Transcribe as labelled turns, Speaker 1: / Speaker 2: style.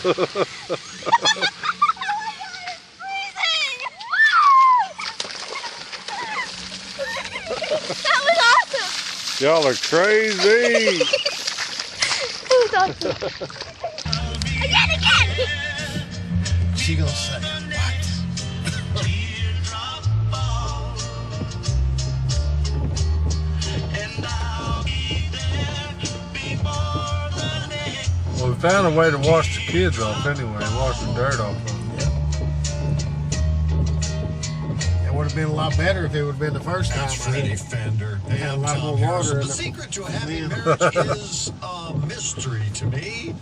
Speaker 1: That was awesome!
Speaker 2: Y'all are crazy!
Speaker 1: That was awesome! Again!
Speaker 3: She gonna say what?
Speaker 2: Well, we found a way to wash the kids off anyway, wash the dirt off of them.
Speaker 3: It would have been a lot better if it would have been the first time.
Speaker 4: That's Freddie Fender.
Speaker 3: They had a lot more water in
Speaker 4: The secret to a happy marriage is a mystery to me.